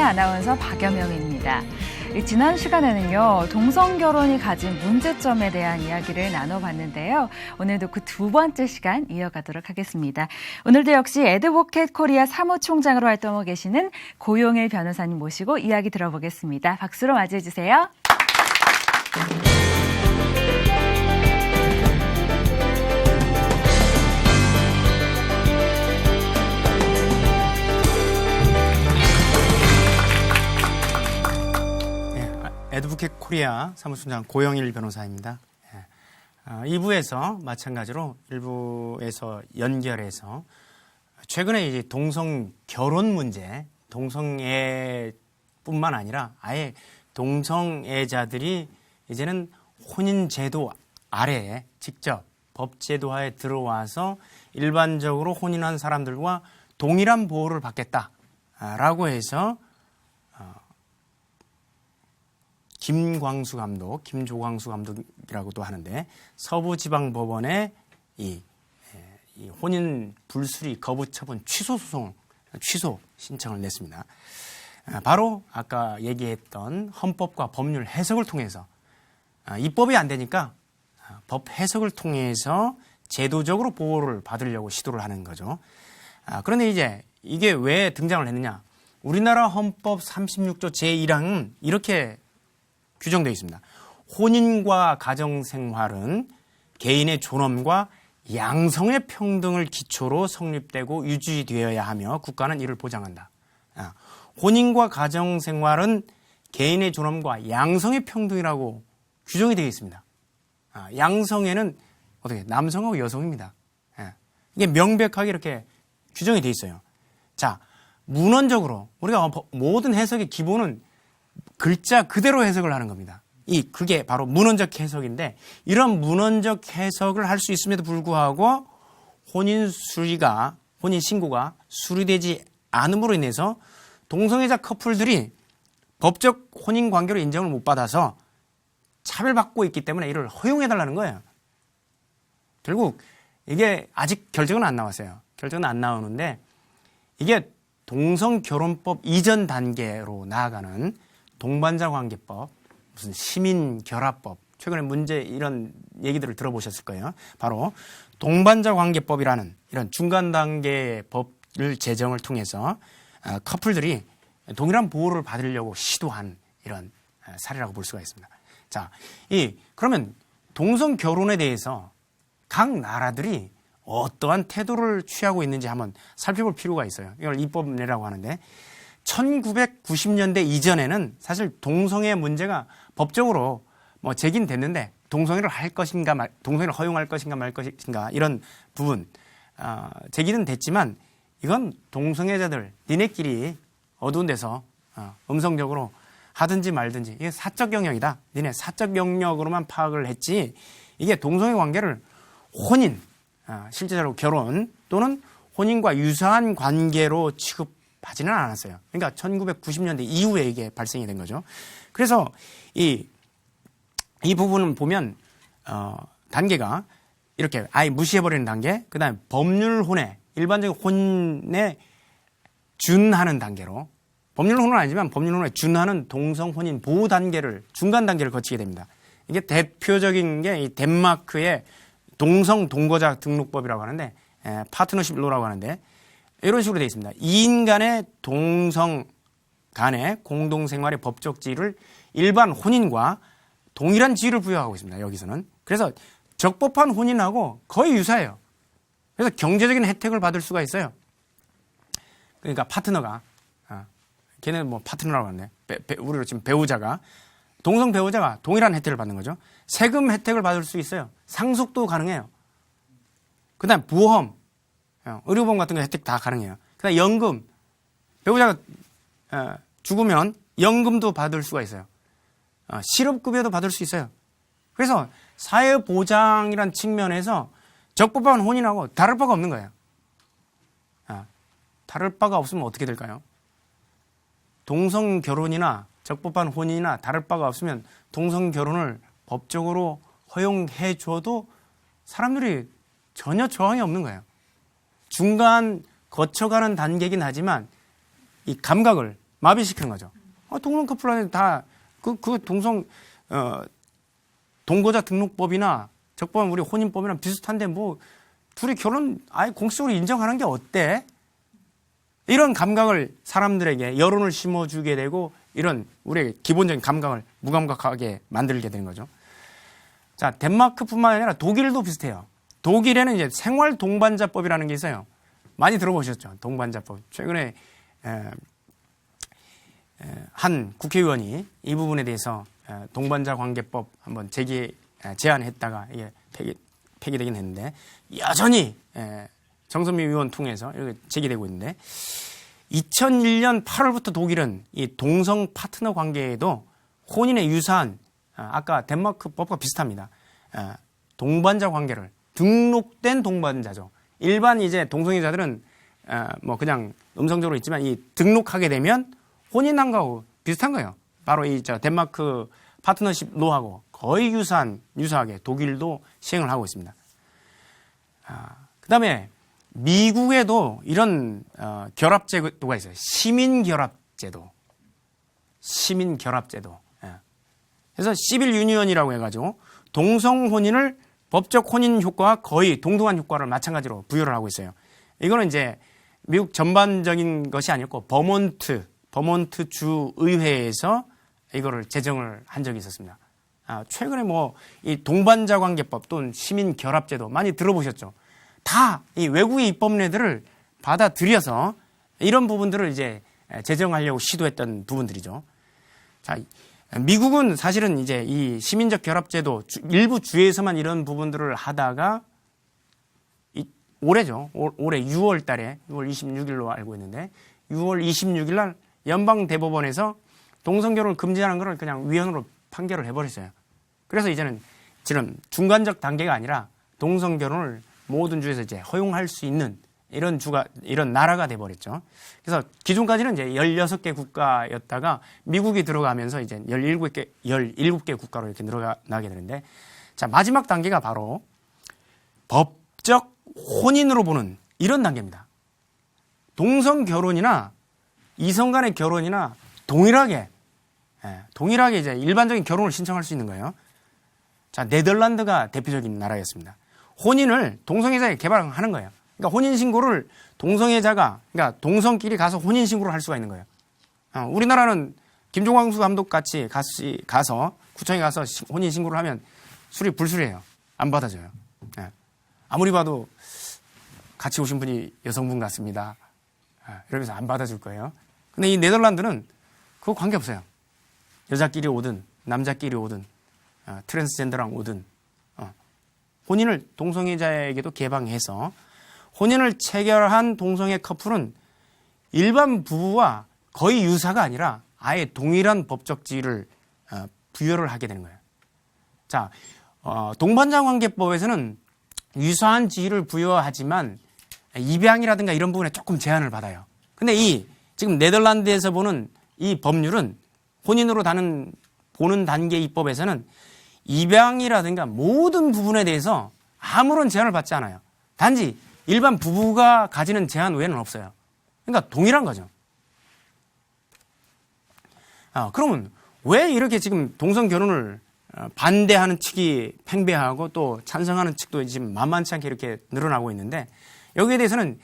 아나운서 박여명입니다. 지난 시간에는요, 동성결혼이 가진 문제점에 대한 이야기를 나눠봤는데요. 오늘도 그 두 번째 시간 이어가도록 하겠습니다. 오늘도 역시 애드보켓 코리아 사무총장으로 활동하고 계시는 고용일 변호사님 모시고 이야기 들어보겠습니다. 박수로 맞이해주세요. 애드보켓 코리아 사무총장 고용일 변호사입니다. 2부에서 마찬가지로 1부에서 연결해서 최근에 이제 동성 결혼 문제, 동성애뿐만 아니라 아예 동성애자들이 이제는 혼인 제도 아래에 직접 법 제도하에 들어와서 일반적으로 혼인한 사람들과 동일한 보호를 받겠다라고 해서 김광수 감독, 김조광수 감독이라고도 하는데 서부지방법원에 이 혼인 불수리 거부 처분 취소 신청을 냈습니다. 바로 아까 얘기했던 헌법과 법률 해석을 통해서 입법이 안 되니까 법 해석을 통해서 제도적으로 보호를 받으려고 시도를 하는 거죠. 그런데 이제 이게 왜 등장을 했느냐? 우리나라 헌법 36조 제1항은 이렇게 규정되어 있습니다. 혼인과 가정생활은 개인의 존엄과 양성의 평등을 기초로 성립되고 유지되어야 하며 국가는 이를 보장한다. 혼인과 가정생활은 개인의 존엄과 양성의 평등이라고 규정이 되어 있습니다. 양성에는 어떻게 남성하고 여성입니다. 이게 명백하게 이렇게 규정이 되어 있어요. 자, 문헌적으로 우리가 모든 해석의 기본은 글자 그대로 해석을 하는 겁니다. 그게 바로 문헌적 해석인데 이런 문헌적 해석을 할 수 있음에도 불구하고 혼인 신고가 수리되지 않음으로 인해서 동성애자 커플들이 법적 혼인 관계로 인정을 못 받아서 차별받고 있기 때문에 이를 허용해달라는 거예요. 결국 이게 아직 결정은 안 나왔어요. 결정은 안 나오는데 이게 동성결혼법 이전 단계로 나아가는 동반자관계법, 무슨 시민결합법, 최근에 문제 이런 얘기들을 들어보셨을 거예요. 바로 동반자관계법이라는 이런 중간 단계의 법을 제정을 통해서 커플들이 동일한 보호를 받으려고 시도한 이런 사례라고 볼 수가 있습니다. 자, 그러면 동성결혼에 대해서 각 나라들이 어떠한 태도를 취하고 있는지 한번 살펴볼 필요가 있어요. 이걸 입법례라고 하는데 1990년대 이전에는 사실 동성애 문제가 법적으로 제기는 됐는데 동성애를 할 것인가 동성애를 허용할 것인가 말 것인가 이런 부분 제기는 됐지만 이건 동성애자들 니네끼리 어두운 데서 음성적으로 하든지 말든지 이게 사적 영역이다. 니네 사적 영역으로만 파악을 했지 이게 동성애 관계를 혼인, 실제로 결혼 또는 혼인과 유사한 관계로 취급하지는 않았어요. 그러니까 1990년대 이후에 이게 발생이 된 거죠. 그래서 이 부분을 보면 단계가 이렇게 아예 무시해버리는 단계, 그 다음에 법률혼에 일반적인 혼인에 준하는 단계로 법률혼은 아니지만 법률혼에 준하는 동성혼인 보호 단계를 중간 단계를 거치게 됩니다. 이게 대표적인 게 이 덴마크의 동성 동거자 등록법이라고 하는데 파트너십 로라고 하는데 이런 식으로 되어 있습니다. 2인 간의 동성 간의 공동생활의 법적 지위를 일반 혼인과 동일한 지위를 부여하고 있습니다. 여기서는. 그래서 적법한 혼인하고 거의 유사해요. 그래서 경제적인 혜택을 받을 수가 있어요. 그러니까 파트너가 걔는 파트너라고 하네. 우리로 지금 배우자가 동성 배우자가 동일한 혜택을 받는 거죠. 세금 혜택을 받을 수 있어요. 상속도 가능해요. 그다음 보험, 의료보험 같은 거 혜택 다 가능해요. 그다음 연금, 배우자가 죽으면 연금도 받을 수가 있어요. 실업급여도 받을 수 있어요. 그래서 사회보장이란 측면에서 적법한 혼인하고 다를 바가 없는 거예요. 다를 바가 없으면 어떻게 될까요? 동성결혼이나 적법한 혼인이나 다를 바가 없으면 동성결혼을 법적으로 허용해줘도 사람들이 전혀 저항이 없는 거예요. 중간 거쳐가는 단계이긴 하지만 이 감각을 마비시키는 거죠. 동성 커플은 다 그 동거자 등록법이나 적법한 우리 혼인법이랑 비슷한데 뭐 둘이 결혼 아예 공식적으로 인정하는 게 어때? 이런 감각을 사람들에게 여론을 심어주게 되고 이런 우리의 기본적인 감각을 무감각하게 만들게 되는 거죠. 자, 덴마크뿐만 아니라 독일도 비슷해요. 독일에는 이제 생활 동반자법이라는 게 있어요. 많이 들어보셨죠? 동반자법. 최근에 한 국회의원이 이 부분에 대해서 동반자 관계법 한번 제안했다가 이게 폐기되긴 했는데 여전히 정선미 의원 통해서 이렇게 제기되고 있는데 2001년 8월부터 독일은 이 동성 파트너 관계에도 혼인에 유사한 아까 덴마크 법과 비슷합니다. 동반자 관계를 등록된 동반자죠. 일반 이제 동성애자들은 뭐 그냥 음성적으로 있지만 이 등록하게 되면 혼인한 거하고 비슷한 거예요. 바로 이 덴마크 파트너십 로하고 거의 유사하게 독일도 시행을 하고 있습니다. 그다음에 미국에도 이런 결합제도가 있어요. 시민결합제도. 그래서 시빌 유니언이라고 해가지고 동성 혼인을 법적 혼인 효과와 거의 동등한 효과를 마찬가지로 부여를 하고 있어요. 이거는 이제 미국 전반적인 것이 아니었고 버몬트 주 의회에서 이거를 제정을 한 적이 있었습니다. 최근에 뭐 이 동반자 관계법 또는 시민 결합제도 많이 들어보셨죠? 다 이 외국의 입법례들을 받아들여서 이런 부분들을 이제 제정하려고 시도했던 부분들이죠. 자, 미국은 사실은 이제 이 시민적 결합제도 일부 주에서만 이런 부분들을 하다가 올해죠. 올해 6월 달에 6월 26일로 알고 있는데 6월 26일 날 연방 대법원에서 동성 결혼을 금지하는 것을 그냥 위헌으로 판결을 해버렸어요. 그래서 이제는 지금 중간적 단계가 아니라 동성 결혼을 모든 주에서 이제 허용할 수 있는 이런 나라가 돼버렸죠. 그래서 기존까지는 이제 16개 국가였다가 미국이 들어가면서 이제 17개 국가로 이렇게 늘어나게 되는데, 자, 마지막 단계가 바로 법적 혼인으로 보는 이런 단계입니다. 동성 결혼이나 이성 간의 결혼이나 동일하게 이제 일반적인 결혼을 신청할 수 있는 거예요. 자, 네덜란드가 대표적인 나라였습니다. 혼인을 동성애자에게 개방하는 거예요. 그러니까 혼인신고를 동성애자가, 그러니까 동성끼리 가서 혼인신고를 할 수가 있는 거예요. 우리나라는 김종광수 감독 같이 가서 구청에 가서 혼인신고를 하면 불수리해요. 안 받아줘요. 아무리 봐도 같이 오신 분이 여성분 같습니다. 이러면서 안 받아줄 거예요. 근데 이 네덜란드는 그거 관계없어요. 여자끼리 오든 남자끼리 오든 트랜스젠더랑 오든 혼인을 동성애자에게도 개방해서 혼인을 체결한 동성애 커플은 일반 부부와 거의 유사가 아니라 아예 동일한 법적 지위를 부여를 하게 되는 거예요. 자, 동반자관계법에서는 유사한 지위를 부여하지만 입양이라든가 이런 부분에 조금 제한을 받아요. 근데 지금 네덜란드에서 보는 이 법률은 혼인으로 보는 단계 입법에서는 입양이라든가 모든 부분에 대해서 아무런 제한을 받지 않아요. 단지 일반 부부가 가지는 제한 외에는 없어요. 그러니까 동일한 거죠. 그러면 왜 이렇게 지금 동성 결혼을 반대하는 측이 팽배하고 또 찬성하는 측도 지금 만만치 않게 이렇게 늘어나고 있는데, 여기에 대해서는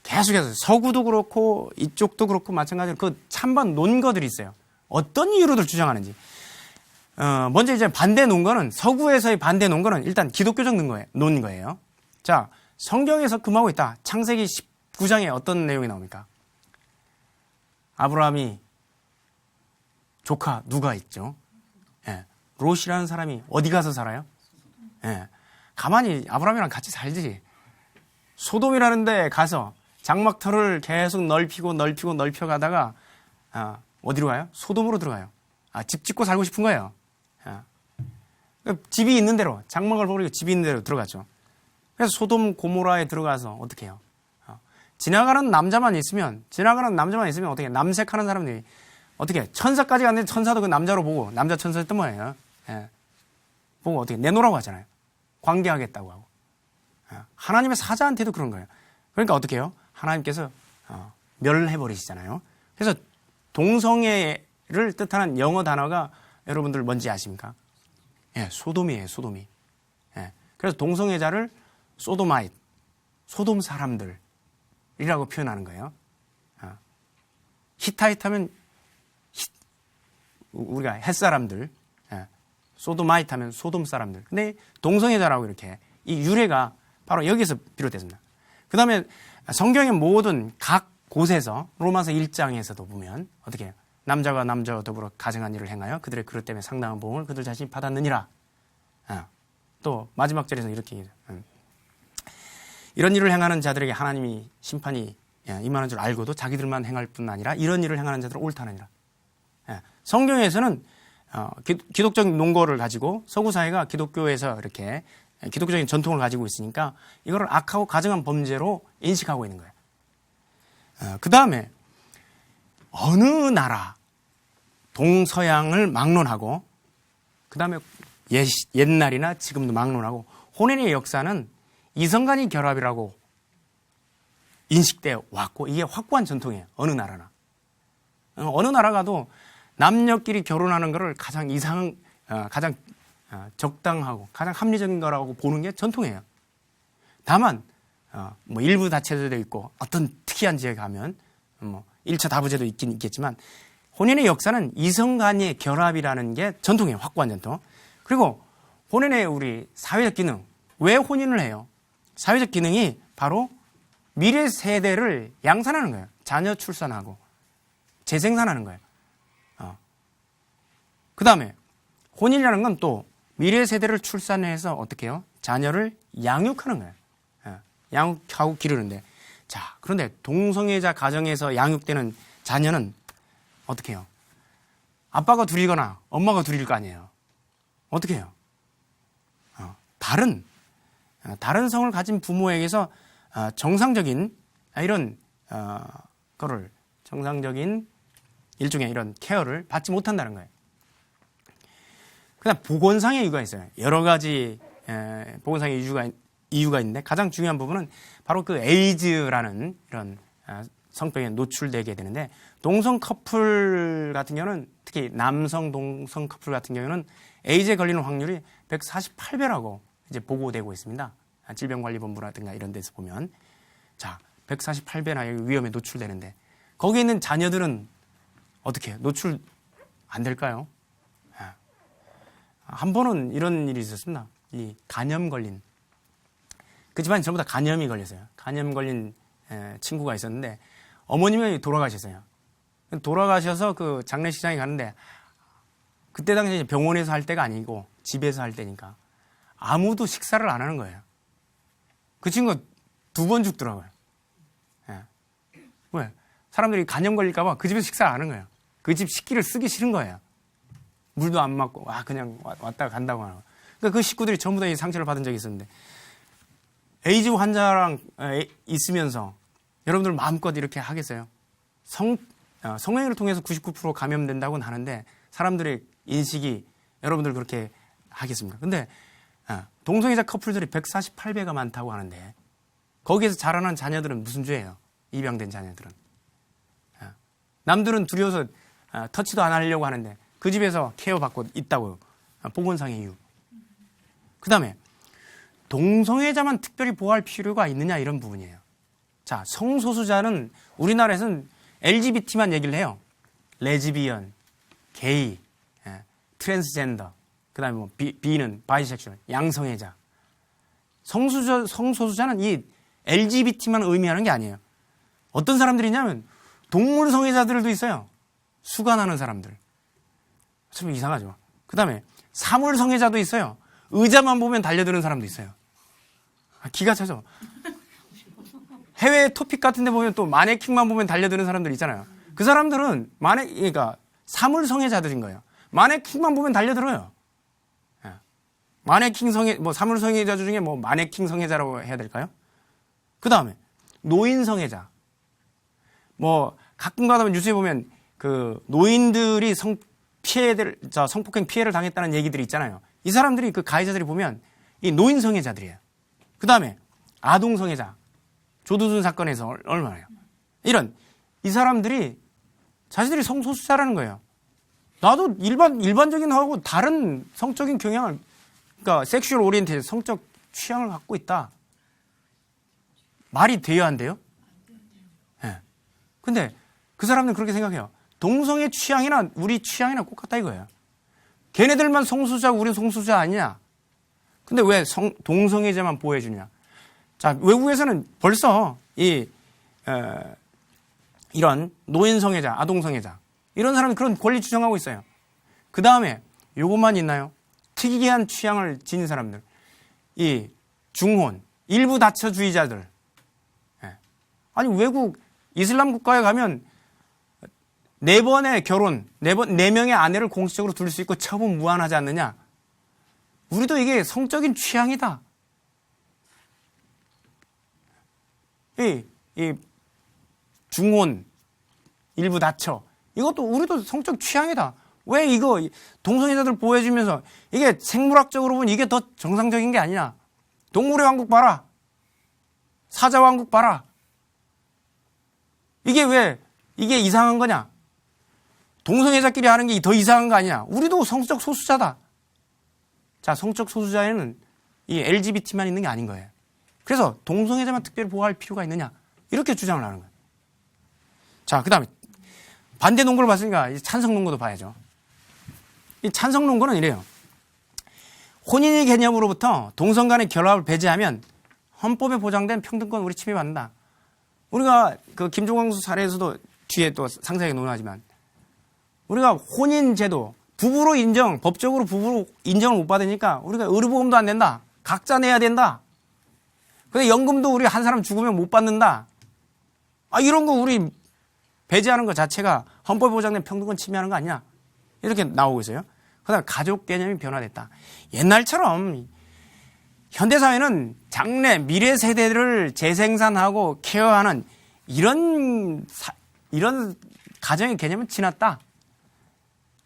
계속해서 서구도 그렇고 이쪽도 그렇고 마찬가지로 그 찬반 논거들이 있어요. 어떤 이유로들 주장하는지. 먼저 이제 반대 논거는, 서구에서의 반대 논거는 일단 기독교적 논거예요. 자, 성경에서 금하고 있다. 창세기 19장에 어떤 내용이 나옵니까? 아브라함이 조카 누가 있죠? 롯이라는 사람이 어디 가서 살아요? 가만히 아브라함이랑 같이 살지. 소돔이라는 데 가서 장막터를 계속 넓혀가다가 어디로 가요? 소돔으로 들어가요. 집 짓고 살고 싶은 거예요. 집이 있는 대로, 장막을 버리고 집이 있는 대로 들어갔죠. 그래서 소돔 고모라에 들어가서 어떻게 해요? 지나가는 남자만 있으면 어떻게 남색하는 사람들이 어떻게 천사까지 갔는데 천사도 그 남자로 보고, 남자 천사였던 거예요. 보고 어떻게 내놓으라고 하잖아요. 관계하겠다고 하고. 하나님의 사자한테도 그런 거예요. 그러니까 어떻게 해요? 하나님께서 멸해버리시잖아요. 그래서 동성애를 뜻하는 영어 단어가 여러분들 뭔지 아십니까? 예, 소돔이에요, 소돔이. 예, 그래서 동성애자를 소도마이트, 소돔 사람들이라고 표현하는 거예요. 히타이트 하면 우리가 햇사람들, 예, 소도마이트 하면 소돔 사람들. 근데 동성애자라고 이렇게 이 유래가 바로 여기서 비롯됐습니다. 그 다음에 성경의 모든 각 곳에서 로마서 1장에서도 보면 어떻게 해요? 남자가 남자와 더불어 가정한 일을 행하여 그들의 그릇 때문에 상당한 보응을 그들 자신이 받았느니라. 또 마지막 절에서 이렇게 얘기해요. 이런 일을 행하는 자들에게 하나님이 심판이 임하는 줄 알고도 자기들만 행할 뿐 아니라 이런 일을 행하는 자들은 옳다느니라. 성경에서는 기독적인 논거를 가지고 서구 사회가 기독교에서 이렇게 기독교적인 전통을 가지고 있으니까 이거를 악하고 가증한 범죄로 인식하고 있는 거예요. 그 다음에 어느 나라 동서양을 막론하고 그 다음에 옛날이나 지금도 막론하고 혼인의 역사는 이성간의 결합이라고 인식되어 왔고 이게 확고한 전통이에요. 어느 나라나. 어느 나라가도 남녀끼리 결혼하는 것을 가장 가장 적당하고 가장 합리적인 거라고 보는 게 전통이에요. 다만 뭐 일부 다체제도 있고 어떤 특이한 지역에 가면 뭐 1차 다부제도 있긴 있겠지만 혼인의 역사는 이성 간의 결합이라는 게 전통이에요. 확고한 전통. 그리고 혼인의 우리 사회적 기능. 왜 혼인을 해요? 사회적 기능이 바로 미래 세대를 양산하는 거예요. 자녀 출산하고 재생산하는 거예요. 그 다음에 혼인이라는 건 또 미래 세대를 출산해서 어떻게 해요? 자녀를 양육하는 거예요. 양육하고 기르는데. 자, 그런데 동성애자 가정에서 양육되는 자녀는 어떻게 해요? 아빠가 둘이거나 엄마가 둘일 거 아니에요. 어떻게 해요? 다른 성을 가진 부모에게서 정상적인 이런 거를 정상적인 일종의 이런 케어를 받지 못한다는 거예요. 그다음 보건상의 이유가 있어요. 여러 가지 보건상의 이유가 있는데 가장 중요한 부분은 바로 그 에이즈라는 이런 성병에 노출되게 되는데 동성 커플 같은 경우는 특히 남성 동성 커플 같은 경우는 에이즈에 걸리는 확률이 148배라고 이제 보고되고 있습니다. 질병관리본부라든가 이런 데서 보면 자 148배나 위험에 노출되는데 거기에 있는 자녀들은 어떻게 해요? 노출 안 될까요? 한 번은 이런 일이 있었습니다. 이 간염 걸린 그 집안이 전부 다 간염이 걸렸어요. 간염 걸린 친구가 있었는데 어머님이 돌아가셨어요. 돌아가셔서 그 장례식장에 가는데 그때 당시에 병원에서 할 때가 아니고 집에서 할 때니까 아무도 식사를 안 하는 거예요. 그 친구가 2번 죽더라고요. 왜? 사람들이 간염 걸릴까 봐 그 집에서 식사를 안 하는 거예요. 그 집 식기를 쓰기 싫은 거예요. 물도 안 맞고 그냥 왔다가 간다고 하는 거예요. 그러니까 그 식구들이 전부 다 이 상처를 받은 적이 있었는데 에이즈 환자랑 있으면서 여러분들 마음껏 이렇게 하겠어요? 성행위를 통해서 99% 감염된다고는 하는데 사람들의 인식이 여러분들 그렇게 하겠습니까? 근데 동성애자 커플들이 148배가 많다고 하는데 거기에서 자라난 자녀들은 무슨 죄예요? 입양된 자녀들은. 남들은 두려워서 터치도 안 하려고 하는데 그 집에서 케어받고 있다고요. 보건상의 이유. 그 다음에 동성애자만 특별히 보호할 필요가 있느냐 이런 부분이에요. 자, 성소수자는 우리나라에서는 LGBT만 얘기를 해요. 레즈비언, 게이, 트랜스젠더, 그 다음에 뭐 B는 바이섹슈얼, 양성애자. 성소수자는 이 LGBT만 의미하는 게 아니에요. 어떤 사람들이냐면 동물 성애자들도 있어요. 수간하는 사람들. 참 이상하죠. 그 다음에 사물 성애자도 있어요. 의자만 보면 달려드는 사람도 있어요. 기가 차죠. 해외 토픽 같은 데 보면 또 마네킹만 보면 달려드는 사람들 있잖아요. 그 사람들은 그러니까 사물 성애자들인 거예요. 마네킹만 보면 달려들어요. 마네킹 사물 성애자 중에 뭐 마네킹 성애자라고 해야 될까요? 그 다음에 노인 성애자. 뭐 가끔 가다 뉴스에 보면 그 노인들이 성폭행 피해를 당했다는 얘기들이 있잖아요. 이 사람들이 그 가해자들이 보면 이 노인 성애자들이에요. 그 다음에 아동 성애자. 조두순 사건에서 얼마나요? 이 사람들이 자신들이 성소수자라는 거예요. 나도 일반적인 하고 다른 성적인 경향을, 그러니까 섹슈얼 오리엔테이션, 성적 취향을 갖고 있다. 말이 돼야 한대요? 예. 근데 그 사람들은 그렇게 생각해요. 동성의 취향이나 우리 취향이나 똑같다 이거예요. 걔네들만 성소수자고 우리는 성소수자 아니냐? 근데 왜 동성애자만 보호해 주냐? 자, 외국에서는 벌써 이런 노인성애자, 아동성애자 이런 사람이 그런 권리 주장하고 있어요. 그 다음에 요것만 있나요? 특이한 취향을 지닌 사람들, 이 중혼, 일부 다처주의자들. 예. 아니 외국 이슬람 국가에 가면 4번의 결혼, 4명의 아내를 공식적으로 둘 수 있고 처분 무한하지 않느냐? 우리도 이게 성적인 취향이다. 이 중혼, 일부 다처. 이것도 우리도 성적 취향이다. 왜 이거 동성애자들 보호해주면서 이게 생물학적으로 보면 이게 더 정상적인 게 아니냐. 동물의 왕국 봐라. 사자왕국 봐라. 이게 왜 이게 이상한 거냐. 동성애자끼리 하는 게 더 이상한 거 아니냐. 우리도 성적 소수자다. 자, 성적 소수자에는 이 LGBT만 있는 게 아닌 거예요. 그래서 동성애자만 특별히 보호할 필요가 있느냐. 이렇게 주장을 하는 거예요. 자, 그 다음에 반대 논거를 봤으니까 찬성 논거도 봐야죠. 이 찬성 논거는 이래요. 혼인의 개념으로부터 동성 간의 결합을 배제하면 헌법에 보장된 평등권 우리 침해받는다. 우리가 그 김종광수 사례에서도 뒤에 또 상세하게 논하지만 우리가 혼인 제도, 부부로 인정, 법적으로 부부로 인정을 못 받으니까 우리가 의료보험도 안 된다. 각자 내야 된다. 근데 연금도 우리 한 사람 죽으면 못 받는다. 아, 이런 거 우리 배제하는 것 자체가 헌법에 보장된 평등권 침해하는 거 아니냐. 이렇게 나오고 있어요. 그 다음에 가족 개념이 변화됐다. 옛날처럼 현대사회는 장래, 미래 세대를 재생산하고 케어하는 이런 가정의 개념은 지났다.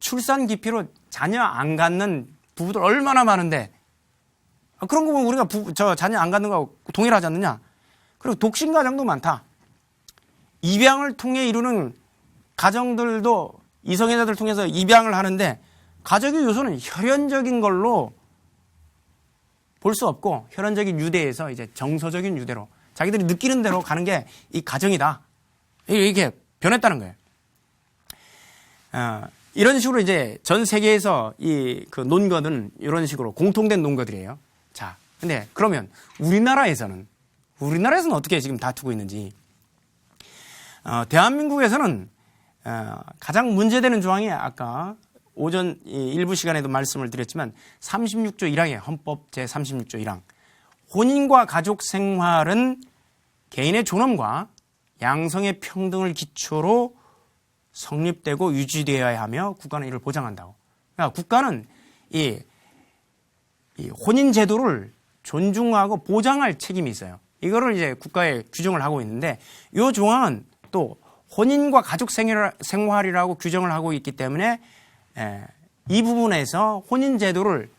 출산 기피로 자녀 안 갖는 부부들 얼마나 많은데 그런 거 보면 우리가 자녀 안 갖는 거하고 동일하지 않느냐. 그리고 독신 가정도 많다. 입양을 통해 이루는 가정들도 이성애자들 통해서 입양을 하는데 가족의 요소는 혈연적인 걸로 볼 수 없고 혈연적인 유대에서 이제 정서적인 유대로 자기들이 느끼는 대로 가는 게 이 가정이다. 이게 변했다는 거예요. 이런 식으로 이제 전 세계에서 그 논거는 이런 식으로 공통된 논거들이에요. 자, 근데 그러면 우리나라에서는 어떻게 지금 다투고 있는지. 대한민국에서는 가장 문제되는 조항이 아까 오전 일부 시간에도 말씀을 드렸지만 36조 1항이에요. 헌법 제36조 1항. 혼인과 가족 생활은 개인의 존엄과 양성의 평등을 기초로 성립되고 유지되어야 하며 국가는 이를 보장한다고. 그러니까 국가는 이 혼인 제도를 존중하고 보장할 책임이 있어요. 이거를 이제 국가에 규정을 하고 있는데 이 조항은 또 혼인과 가족 생활이라고 규정을 하고 있기 때문에 이 부분에서 혼인 제도를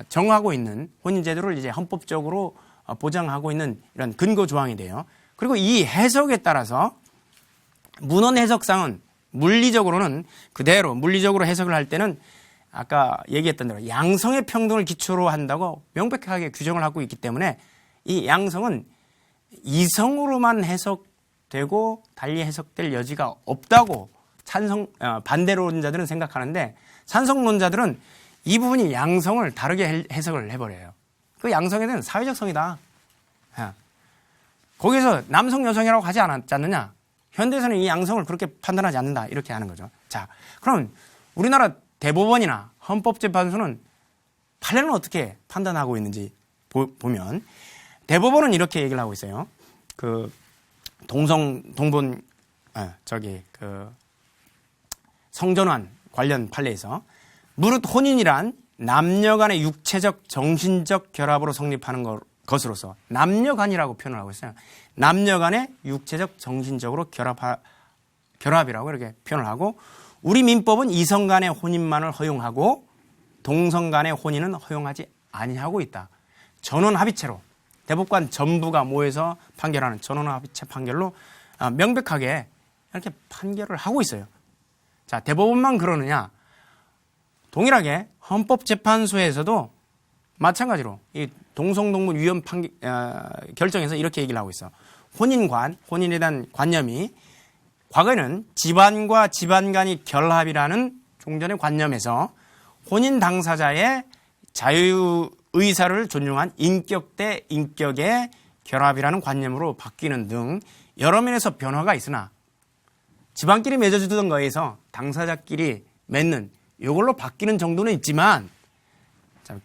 정하고 있는 혼인 제도를 이제 헌법적으로 보장하고 있는 이런 근거 조항이 돼요. 그리고 이 해석에 따라서 문헌 해석상은 물리적으로는 그대로 물리적으로 해석을 할 때는 아까 얘기했던 대로 양성의 평등을 기초로 한다고 명백하게 규정을 하고 있기 때문에 이 양성은 이성으로만 해석되고 달리 해석될 여지가 없다고 반대론자들은 생각하는데 찬성론자들은 이 부분이 양성을 다르게 해석을 해버려요. 그 양성에 대한 사회적 성이다. 거기서 남성 여성이라고 하지 않았지 않느냐. 현대에서는 이 양성을 그렇게 판단하지 않는다. 이렇게 하는 거죠. 자, 그럼 우리나라 대법원이나 헌법재판소는 판례는 어떻게 판단하고 있는지 보면 대법원은 이렇게 얘기를 하고 있어요. 그 성전환 관련 판례에서 무릇 혼인이란 남녀 간의 육체적 정신적 결합으로 성립하는 것으로서 남녀간이라고 표현을 하고 있어요. 남녀 간의 육체적 정신적으로 결합이라고 이렇게 표현을 하고 우리 민법은 이성 간의 혼인만을 허용하고 동성 간의 혼인은 허용하지 아니하고 있다. 전원합의체로 대법관 전부가 모여서 판결하는 전원합의체 판결로 명백하게 이렇게 판결을 하고 있어요. 자, 대법원만 그러느냐? 동일하게 헌법재판소에서도 마찬가지로 이 동성동본 위헌 결정에서 이렇게 얘기를 하고 있어. 혼인에 대한 관념이 과거에는 집안과 집안 간이 결합이라는 종전의 관념에서 혼인 당사자의 자유 의사를 존중한 인격 대 인격의 결합이라는 관념으로 바뀌는 등 여러 면에서 변화가 있으나 집안끼리 맺어주던 거에서 당사자끼리 맺는 이걸로 바뀌는 정도는 있지만, 자,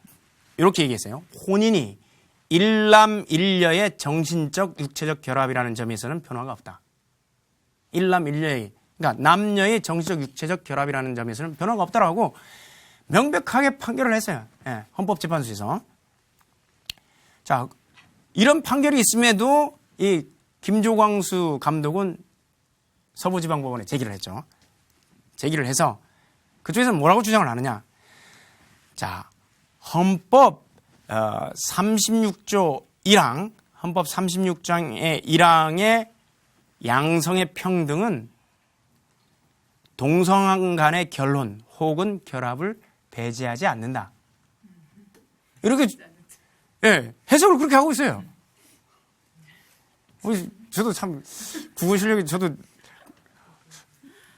이렇게 얘기했어요. 혼인이 일남일녀의 정신적 육체적 결합이라는 점에서는 변화가 없다. 일남일녀의, 그러니까 남녀의 정신적 육체적 결합이라는 점에서는 변화가 없다라고 명백하게 판결을 했어요. 예, 헌법재판소에서. 자, 이런 판결이 있음에도 이 김조광수 감독은 서부지방법원에 제기를 했죠. 제기를 해서 그쪽에서는 뭐라고 주장을 하느냐. 자, 헌법 36조 1항, 헌법 36장의 1항의 양성의 평등은 동성 간의 결혼 혹은 결합을 배제하지 않는다. 이렇게, 예, 해석을 그렇게 하고 있어요. 저도 참, 국어 실력이 저도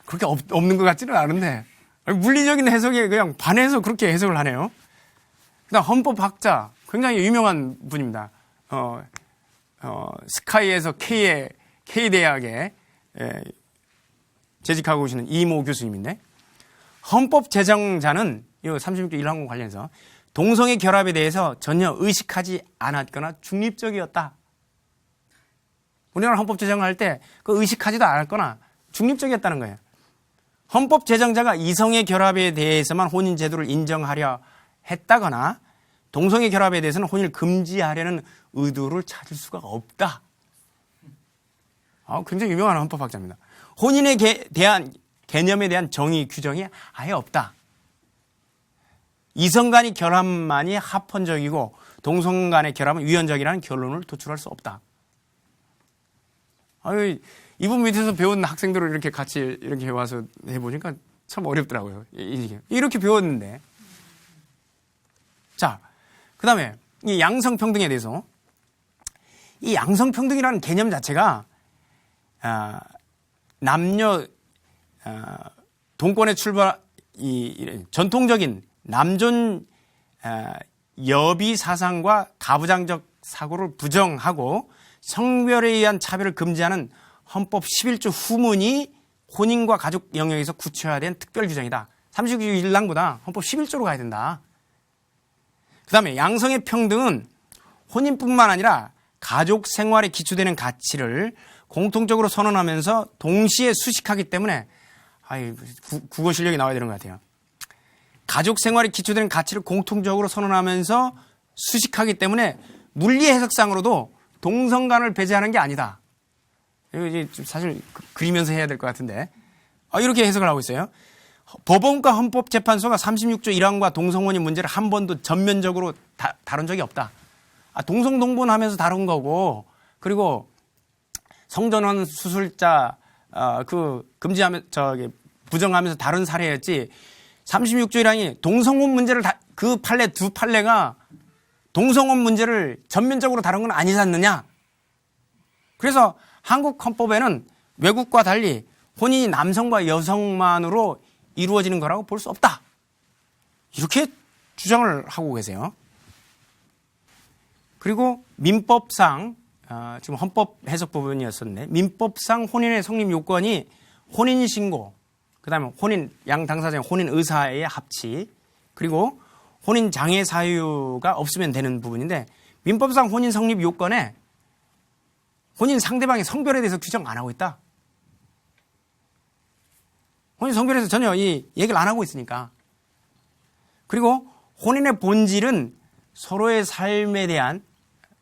그렇게 없는 것 같지는 않은데, 물리적인 해석에 그냥 반해서 그렇게 해석을 하네요. 그다음 헌법학자, 굉장히 유명한 분입니다. 스카이에서 K대학에 재직하고 계시는 이모 교수님인데, 헌법 제정자는 이 36조 1항과 관련해서 동성의 결합에 대해서 전혀 의식하지 않았거나 중립적이었다. 우리나라 헌법 제정할 때 그 의식하지도 않았거나 중립적이었다는 거예요. 헌법 제정자가 이성의 결합에 대해서만 혼인 제도를 인정하려 했다거나 동성의 결합에 대해서는 혼인을 금지하려는 의도를 찾을 수가 없다. 굉장히 유명한 헌법학자입니다. 혼인에 대한 개념에 대한 정의 규정이 아예 없다. 이성 간의 결합만이 합헌적이고 동성 간의 결합은 위헌적이라는 결론을 도출할 수 없다. 이분 밑에서 배운 학생들을 이렇게 같이 이렇게 와서 해보니까 참 어렵더라고요. 이렇게 배웠는데. 자, 그 다음에 이 양성평등에 대해서, 이 양성평등이라는 개념 자체가 남녀 동권의 출발, 이 전통적인 남존 여비 사상과 가부장적 사고를 부정하고 성별에 의한 차별을 금지하는 헌법 11조 후문이 혼인과 가족 영역에서 구체화된 특별 규정이다. 36조 1항보다 헌법 11조로 가야 된다. 그 다음에 양성의 평등은 혼인뿐만 아니라 가족 생활에 기초되는 가치를 공통적으로 선언하면서 동시에 수식하기 때문에, 국어 실력이 나와야 되는 것 같아요. 가족 생활에 기초되는 가치를 공통적으로 선언하면서 수식하기 때문에 물리 해석상으로도 동성 간을 배제하는 게 아니다. 이거 이제 사실 그리면서 해야 될 것 같은데, 이렇게 해석을 하고 있어요. 법원과 헌법재판소가 36조 1항과 동성혼인 문제를 한 번도 전면적으로 다룬 적이 없다. 동성동본하면서 다룬 거고, 그리고 성전환 수술자 부정하면서 다룬 사례였지. 36조 1항이 동성혼 문제를 그 판례 두 판례가 동성혼 문제를 전면적으로 다룬 건 아니지 않느냐. 그래서 한국 헌법에는 외국과 달리 혼인이 남성과 여성만으로 이루어지는 거라고 볼 수 없다. 이렇게 주장을 하고 계세요. 그리고 민법상, 지금 헌법 해석 부분이었었는데, 민법상 혼인의 성립 요건이 혼인신고, 그 다음에 양 당사자의 혼인 의사의 합치, 그리고 혼인 장애 사유가 없으면 되는 부분인데, 민법상 혼인 성립 요건에 혼인 상대방의 성별에 대해서 규정 안 하고 있다. 혼인 성별에서 전혀 이 얘기를 안 하고 있으니까. 그리고 혼인의 본질은 서로의 삶에 대한,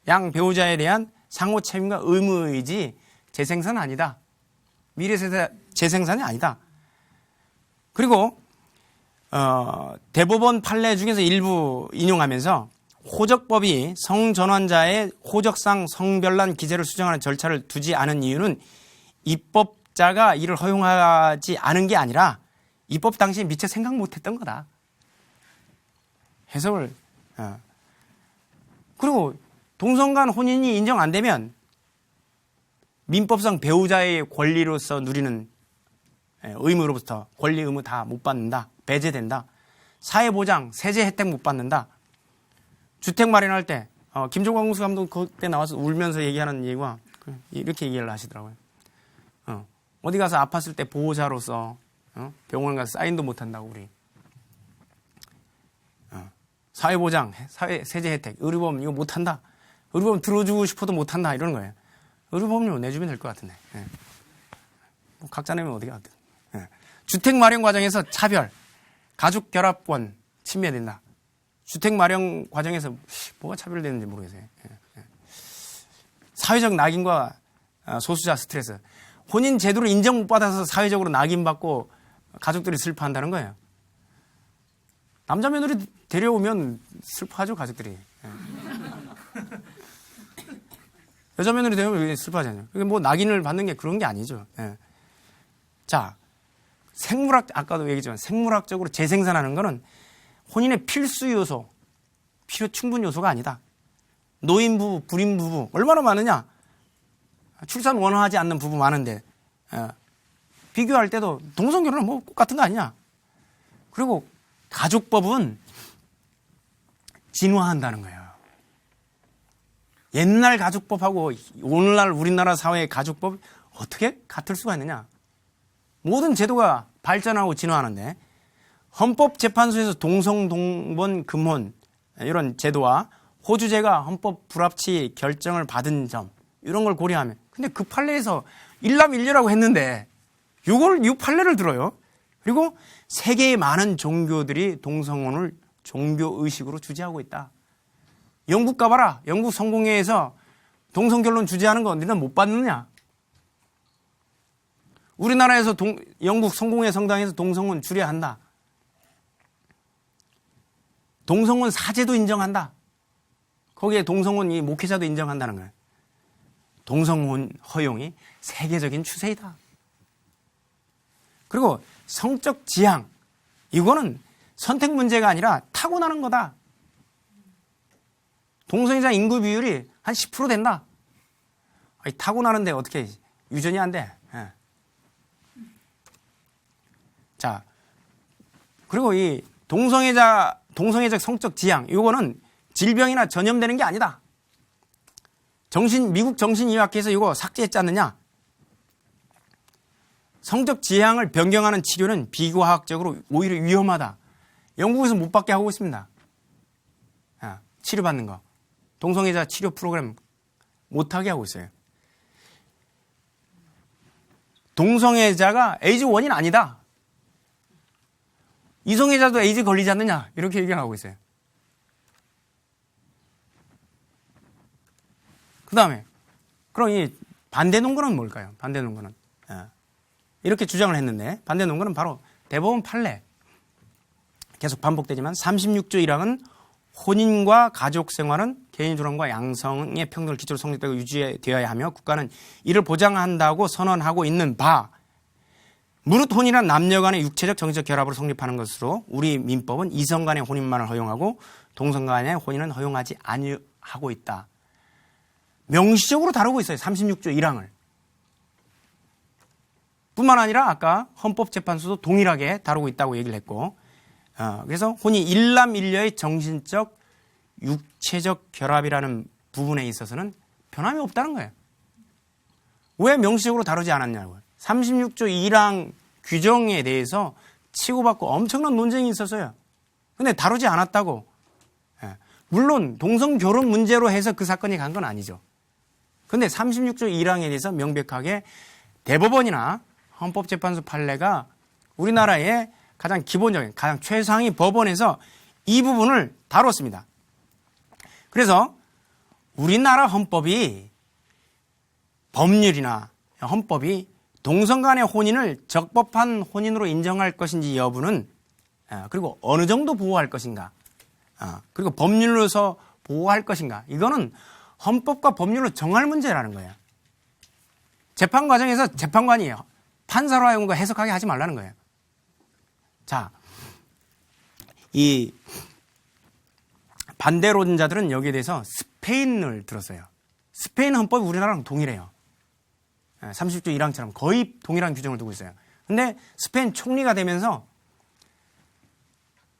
양 배우자에 대한 상호 책임과 의무이지 재생산은 아니다. 미래세대 재생산이 아니다. 그리고 대법원 판례 중에서 일부 인용하면서 호적법이 성전환자의 호적상 성별난 기재를 수정하는 절차를 두지 않은 이유는 입법자가 이를 허용하지 않은 게 아니라 입법 당시에 미처 생각 못했던 거다. 해석을. 그리고 동성 간 혼인이 인정 안 되면 민법상 배우자의 권리로서 누리는 의무로부터 권리 의무 다 못 받는다. 배제된다. 사회보장, 세제 혜택 못 받는다. 주택 마련할 때 김종광수 감독 그때 나와서 울면서 얘기하는 얘기가 이렇게 얘기를 하시더라고요. 어디 가서 아팠을 때 보호자로서 병원 가서 사인도 못 한다고 우리. 사회보장, 세제 혜택, 의료보험 이거 못 한다. 의료보험 들어주고 싶어도 못 한다 이러는 거예요. 의료보험료 내주면 될 것 같은데. 뭐 각자 내면 어디가 안 돼. 주택 마련 과정에서 차별, 가족 결합권 침해된다. 주택 마련 과정에서 뭐가 차별되는지 모르겠어요. 사회적 낙인과 소수자 스트레스. 혼인 제도를 인정 못 받아서 사회적으로 낙인받고 가족들이 슬퍼한다는 거예요. 남자 며느리 데려오면 슬퍼하죠, 가족들이. 여자 며느리 데려오면 왜 슬퍼하잖아요. 그게 뭐 낙인을 받는 게 그런 게 아니죠. 자, 아까도 얘기했지만 생물학적으로 재생산하는 거는 혼인의 필수 요소, 필요 충분 요소가 아니다. 노인 부부, 불임 부부 얼마나 많으냐? 출산 원하지 않는 부부 많은데 비교할 때도 동성 결혼은 뭐 똑같은 거 아니냐? 그리고 가족법은 진화한다는 거예요. 옛날 가족법하고 오늘날 우리나라 사회의 가족법 어떻게 같을 수가 있느냐? 모든 제도가 발전하고 진화하는데 헌법재판소에서 동성, 동본, 금혼 이런 제도와 호주제가 헌법 불합치 결정을 받은 점 이런 걸 고려하면 근데 그 판례에서 일남일녀라고 했는데 이 판례를 들어요. 그리고 세계의 많은 종교들이 동성혼을 종교의식으로 주재하고 있다. 영국 가봐라. 영국 성공회에서 동성결혼 주재하는 거 너희는 못 받느냐? 우리나라에서 영국 성공회 성당에서 동성혼 주례한다. 동성혼 사제도 인정한다. 거기에 동성혼 이 목회자도 인정한다는 거예요. 동성혼 허용이 세계적인 추세이다. 그리고 성적 지향 이거는 선택 문제가 아니라 타고나는 거다. 동성애자 인구 비율이 한 10% 된다. 아니, 타고나는데 어떻게 유전이 안 돼? 자, 그리고 이 동성애적 성적 지향 이거는 질병이나 전염되는 게 아니다. 미국 정신의학회에서 이거 삭제했지 않느냐? 성적 지향을 변경하는 치료는 비과학적으로 오히려 위험하다. 영국에서 못 받게 하고 있습니다. 치료받는 거. 동성애자 치료 프로그램 못하게 하고 있어요. 동성애자가 에이즈 원인 아니다. 이성애자도 에이즈 걸리지 않느냐 이렇게 얘기하고 있어요. 그 다음에 그럼 이 반대 논거는 뭘까요? 반대 논거는 이렇게 주장을 했는데 반대 논거는 바로 대법원 판례 계속 반복되지만 36조 1항은 혼인과 가족 생활은 개인 존엄과 양성의 평등을 기초로 성립되고 유지되어야 하며 국가는 이를 보장한다고 선언하고 있는 바 무릇 혼인은 남녀 간의 육체적 정신적 결합으로 성립하는 것으로 우리 민법은 이성 간의 혼인만을 허용하고 동성 간의 혼인은 허용하지 아니하고 있다. 명시적으로 다루고 있어요. 36조 1항을. 뿐만 아니라 아까 헌법재판소도 동일하게 다루고 있다고 얘기를 했고 그래서 혼이 일남일녀의 정신적 육체적 결합이라는 부분에 있어서는 변함이 없다는 거예요. 왜 명시적으로 다루지 않았냐고요. 36조 1항 규정에 대해서 치고받고 엄청난 논쟁이 있었어요. 근데 다루지 않았다고. 물론 동성결혼 문제로 해서 그 사건이 간 건 아니죠. 근데 36조 1항에 대해서 명백하게 대법원이나 헌법재판소 판례가 우리나라의 가장 기본적인, 가장 최상위 법원에서 이 부분을 다뤘습니다. 그래서 우리나라 헌법이 법률이나 헌법이 동성 간의 혼인을 적법한 혼인으로 인정할 것인지 여부는 그리고 어느 정도 보호할 것인가 그리고 법률로서 보호할 것인가 이거는 헌법과 법률로 정할 문제라는 거예요. 재판 과정에서 재판관이 판사로 하여금 해석하게 하지 말라는 거예요. 자, 이 반대론자들은 여기에 대해서 스페인을 들었어요. 스페인 헌법이 우리나라랑 동일해요. 30조 1항처럼 거의 동일한 규정을 두고 있어요. 근데 스페인 총리가 되면서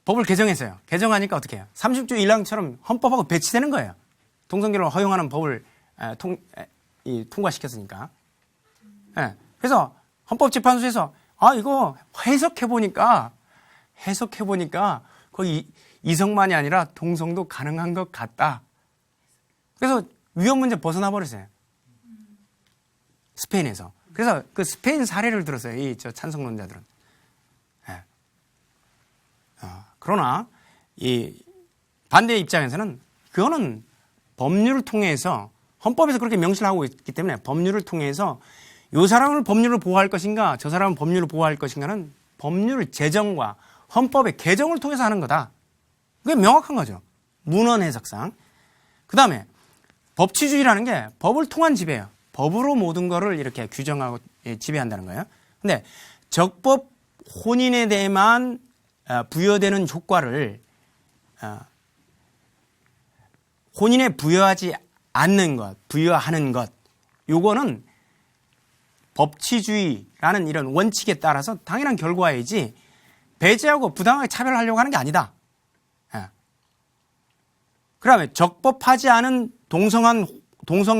법을 개정했어요. 개정하니까 어떻게 해요? 30조 1항처럼 헌법하고 배치되는 거예요. 동성결혼을 허용하는 법을 통과시켰으니까. 그래서 헌법재판소에서 이거 해석해보니까 거의 이성만이 아니라 동성도 가능한 것 같다. 그래서 위헌 문제 벗어나 버렸어요. 스페인에서. 그래서 그 스페인 사례를 들었어요. 저 찬성론자들은. 그러나 이 반대 입장에서는 그거는 법률을 통해서 헌법에서 그렇게 명시를 하고 있기 때문에 법률을 통해서 이 사람을 법률을 보호할 것인가 저 사람은 법률을 보호할 것인가는 법률 제정과 헌법의 개정을 통해서 하는 거다. 그게 명확한 거죠. 문헌 해석상. 그 다음에 법치주의라는 게 법을 통한 지배예요. 법으로 모든 거를 이렇게 규정하고 지배한다는 거예요. 근데 적법 혼인에 대해만 부여되는 효과를 혼인에 부여하지 않는 것, 부여하는 것, 요거는 법치주의라는 이런 원칙에 따라서 당연한 결과이지 배제하고 부당하게 차별하려고 하는 게 아니다. 그 다음에 적법하지 않은 동성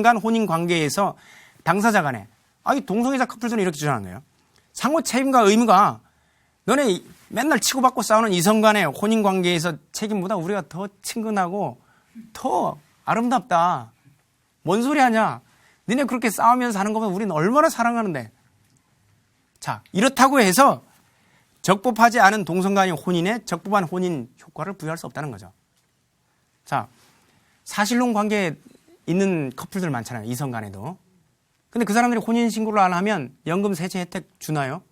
간 혼인 관계에서 당사자 간에 이 동성애자 커플들은 이렇게 주장하는 거예요. 상호 책임과 의무가 너네 맨날 치고받고 싸우는 이성 간의 혼인 관계에서 책임보다 우리가 더 친근하고 더 아름답다. 뭔 소리 하냐. 니네 그렇게 싸우면서 하는 것보다 우리는 얼마나 사랑하는데. 자, 이렇다고 해서 적법하지 않은 동성 간의 혼인에 적법한 혼인 효과를 부여할 수 없다는 거죠. 자, 사실혼 관계에 있는 커플들 많잖아요. 이성 간에도. 근데 그 사람들이 혼인신고를 안 하면 연금 세제 혜택 주나요?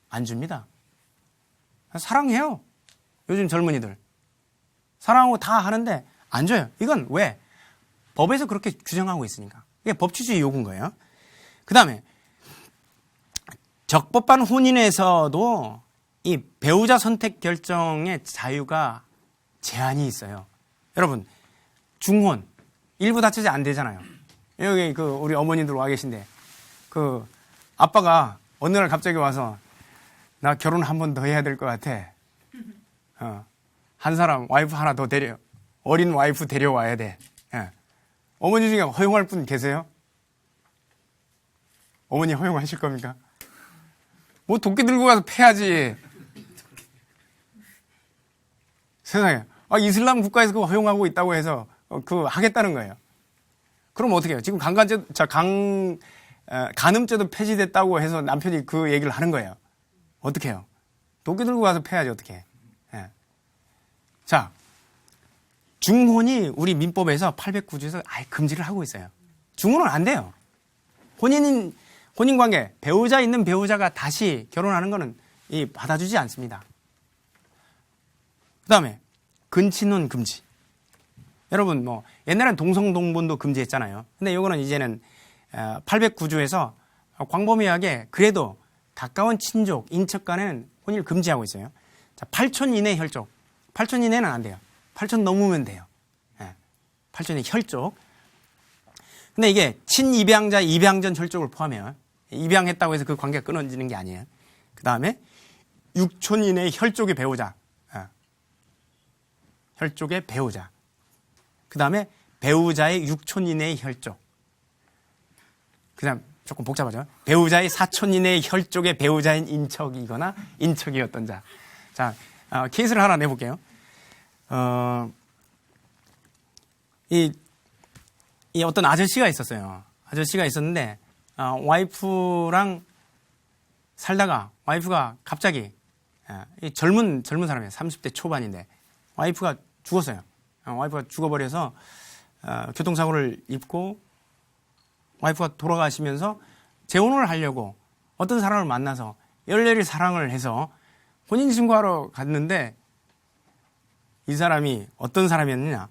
안 줍니다. 사랑해요. 요즘 젊은이들. 사랑하고 다 하는데 안 줘요. 이건 왜? 법에서 그렇게 규정하고 있으니까. 이게 법치주의 요구인 거예요. 그 다음에 적법한 혼인에서도 이 배우자 선택 결정의 자유가 제한이 있어요. 여러분, 중혼 일부 다처제 안 되잖아요. 여기 우리 어머니들 와 계신데 아빠가 어느 날 갑자기 와서 나 결혼 한 번 더 해야 될 것 같아. 한 사람 와이프 하나 더 어린 와이프 데려와야 돼. 어머니 중에 허용할 분 계세요? 어머니 허용하실 겁니까? 뭐 도끼 들고 가서 패야지. 세상에. 이슬람 국가에서 그거 허용하고 있다고 해서 하겠다는 거예요. 그럼 어떻게 해요? 지금 간음죄도 폐지됐다고 해서 남편이 그 얘기를 하는 거예요. 어떻게 해요? 도끼 들고 가서 패야지 어떻게 해. 자, 중혼이 우리 민법에서 809조에서 아예 금지를 하고 있어요. 중혼은 안 돼요. 혼인관계, 배우자 있는 배우자가 다시 결혼하는 거는 받아주지 않습니다. 그 다음에 근친혼 금지. 여러분 옛날엔 동성동본도 금지했잖아요. 근데 이거는 이제는 809조에서 광범위하게 그래도 가까운 친족, 인척 간에는 혼인을 금지하고 있어요. 자, 8촌 이내 혈족. 8촌 이내는 안 돼요. 8촌 넘으면 돼요. 8촌 이내 혈족. 근데 이게 친입양자, 입양 전 혈족을 포함해요. 입양했다고 해서 그 관계가 끊어지는 게 아니에요. 그 다음에 6촌 이내 혈족의 배우자. 혈족의 배우자. 그 다음에 배우자의 6촌 이내의 혈족. 그 다음 조금 복잡하죠. 배우자의 4촌 이내의 혈족의 배우자인 인척이거나 인척이었던 자. 자, 케이스를 하나 내볼게요. 이 어떤 아저씨가 있었어요. 아저씨가 있었는데 와이프랑 살다가 와이프가 갑자기 젊은 사람이에요. 30대 초반인데 와이프가 죽었어요. 와이프가 죽어버려서 교통사고를 입고 와이프가 돌아가시면서 재혼을 하려고 어떤 사람을 만나서 열렬히 사랑을 해서 혼인신고하러 갔는데 이 사람이 어떤 사람이었느냐.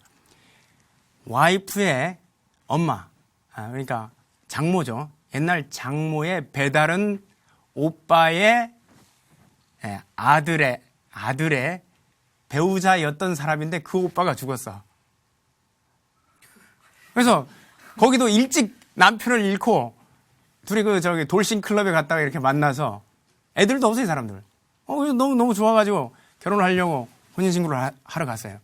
와이프의 엄마, 그러니까 장모죠. 옛날 장모의 배다른 오빠의 아들의 배우자였던 사람인데 그 오빠가 죽었어. 그래서 거기도 일찍 남편을 잃고 둘이 돌싱 클럽에 갔다가 이렇게 만나서 애들도 없어요, 이 사람들. 그래서 너무 좋아가지고 결혼을 하려고 혼인신고를 하러 갔어요.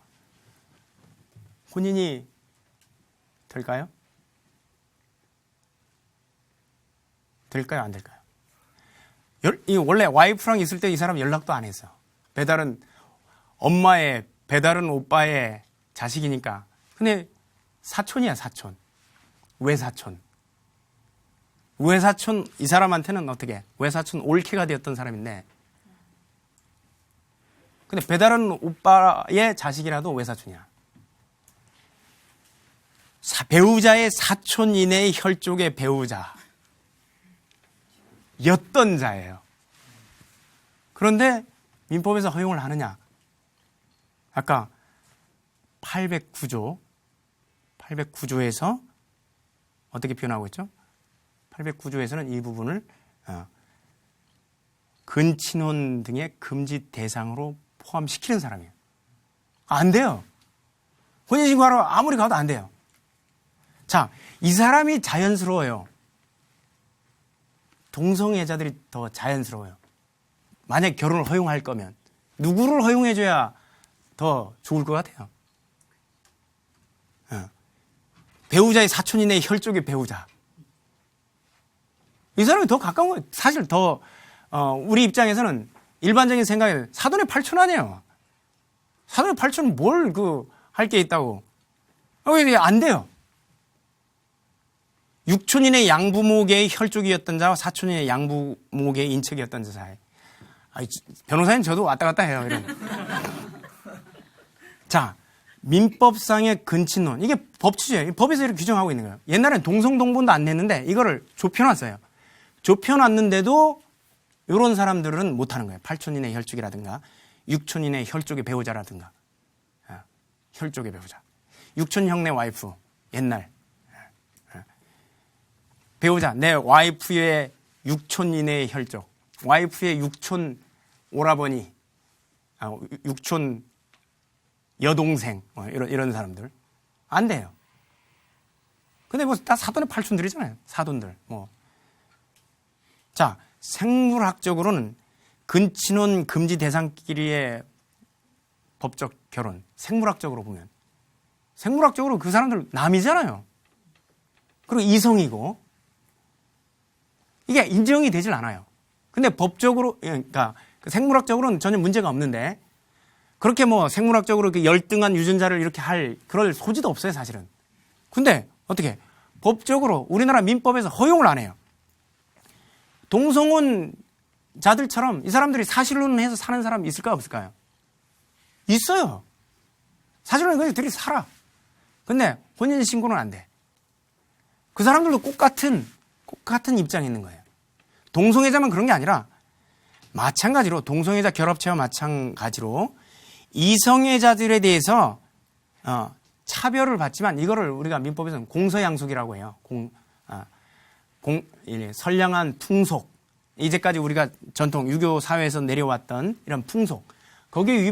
혼인이 될까요? 될까요? 안 될까요? 원래 와이프랑 있을 때 이 사람 연락도 안 했어. 배달은 오빠의 자식이니까. 근데 사촌이야, 사촌. 외사촌. 이 사람한테는 어떻게? 외사촌 올케가 되었던 사람인데. 근데 배달은 오빠의 자식이라도 외사촌이야. 배우자의 사촌 이내의 혈족의 배우자. 였던 자예요. 그런데 민법에서 허용을 하느냐? 아까 809조에서 어떻게 표현하고 있죠? 809조에서는 이 부분을 근친혼 등의 금지 대상으로 포함시키는 사람이에요. 안 돼요. 혼인신고하러 아무리 가도 안 돼요. 자, 이 사람이 자연스러워요. 동성애자들이 더 자연스러워요. 만약 결혼을 허용할 거면 누구를 허용해줘야 더 좋을 것 같아요. 배우자의 사촌 이내의 혈족의 배우자. 이 사람이 더 가까운 거예요. 사실 더 우리 입장에서는 일반적인 생각에 사돈의 팔촌 아니에요. 사돈의 팔촌은 뭘 할 게 있다고. 이게 안 돼요. 육촌인의 양부모계의 혈족이었던 자와 사촌인의 양부모계의 인척이었던 자 사이. 변호사님 저도 왔다 갔다 해요. 이런. 자, 민법상의 근친혼. 이게 법치주의예요. 법에서 이렇게 규정하고 있는 거예요. 옛날엔 동성동본도 안 냈는데 이거를 좁혀놨어요. 좁혀놨는데도 이런 사람들은 못하는 거예요. 8촌인의 혈족이라든가 6촌인의 혈족의 배우자라든가. 혈족의 배우자. 6촌 형네 와이프. 옛날. 배우자. 내 와이프의 6촌 이내의 혈족. 와이프의 6촌 오라버니. 6촌 여동생. 이런 사람들. 안 돼요. 근데 다 사돈의 팔촌들이잖아요. 사돈들. 자, 생물학적으로는 근친혼 금지 대상끼리의 법적 결혼. 생물학적으로 보면. 생물학적으로 그 사람들 남이잖아요. 그리고 이성이고. 이게 인정이 되질 않아요. 근데 법적으로, 그러니까 생물학적으로는 전혀 문제가 없는데, 그렇게 생물학적으로 열등한 유전자를 이렇게 그럴 소지도 없어요, 사실은. 근데 어떻게? 법적으로 우리나라 민법에서 허용을 안 해요. 동성혼 자들처럼 이 사람들이 사실혼해서 사는 사람이 있을까요, 없을까요? 있어요. 사실혼은 그냥 둘이 살아. 근데 혼인신고는 안 돼. 그 사람들도 똑같은 입장에 있는 거예요. 동성애자만 그런 게 아니라 마찬가지로 동성애자 결합체와 마찬가지로 이성애자들에 대해서 차별을 받지만 이거를 우리가 민법에서는 공서양속이라고 해요. 선량한 풍속. 이제까지 우리가 전통 유교 사회에서 내려왔던 이런 풍속. 거기에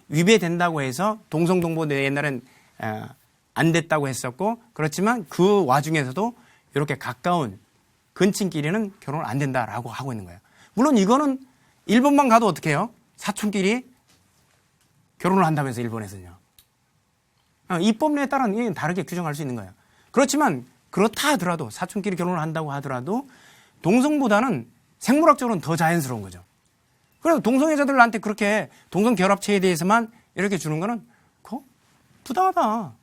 위배된다고 해서 동성동본 옛날엔 안 됐다고 했었고 그렇지만 그 와중에서도 이렇게 가까운 근친끼리는 결혼을 안 된다라고 하고 있는 거예요. 물론 이거는 일본만 가도 어떻게 해요? 사촌끼리 결혼을 한다면서 일본에서는요. 입법례에 따른 다르게 규정할 수 있는 거예요. 그렇지만 그렇다 하더라도 사촌끼리 결혼을 한다고 하더라도 동성보다는 생물학적으로는 더 자연스러운 거죠. 그래서 동성애자들한테 그렇게 동성결합체에 대해서만 이렇게 주는 거는 그거 부당하다.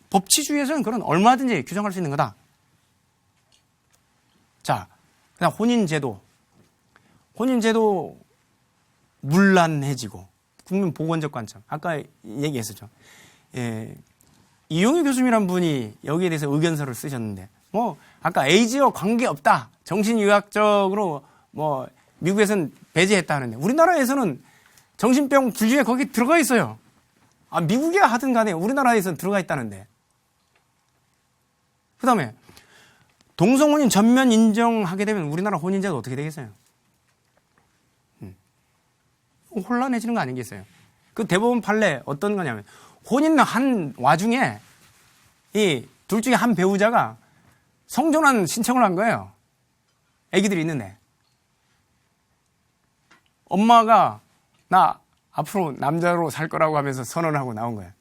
법치주의에서는 그런 얼마든지 규정할 수 있는 거다. 자, 그다음 혼인제도. 혼인제도 문란해지고 국민 보건적 관점. 아까 얘기했었죠. 이용희 교수님이란 분이 여기에 대해서 의견서를 쓰셨는데 아까 에이즈와 관계없다. 정신의학적으로 미국에서는 배제했다 하는데 우리나라에서는 정신병 분류에 거기 들어가 있어요. 미국이야 하든 간에 우리나라에서는 들어가 있다는데. 그 다음에 동성혼인 전면 인정하게 되면 우리나라 혼인제도 어떻게 되겠어요? 혼란해지는 거 아니겠어요? 그 대법원 판례 어떤 거냐면 혼인한 와중에 이 둘 중에 한 배우자가 성전환 신청을 한 거예요. 아기들이 있는데. 엄마가 나 앞으로 남자로 살 거라고 하면서 선언하고 나온 거예요.